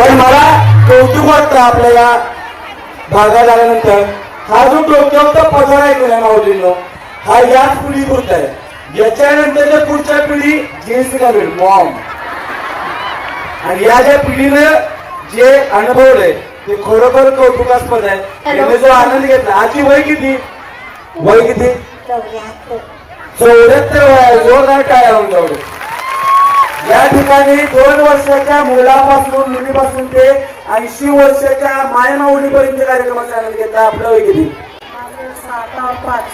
पण मला कौतुक वाटतं आपल्या या भागात आल्यानंतर हा जो डोक्यावरचा पगार आहे ना माऊलींनो, हा याच पिढी पुरता आहे. याच्यानंतरच्या पुढच्या पिढी जेन्स घालवेल मॉम. आणि या ज्या पिढीनं जे अनुभवलंय ते खरोखर कौतुकास्पद आहे. त्याने जो आनंद घेतला. आजी वय किती? वय किती? 74 वय. जोरदार टाळ्या होऊन जाऊ. या ठिकाणी 2 वर्षाच्या मुलापासून मुलीपासून ते 80 वर्षाच्या मायमाऊलीपर्यंत कार्यक्रमाचा आनंद घेतला. आपलं वय किती? 7 और 5.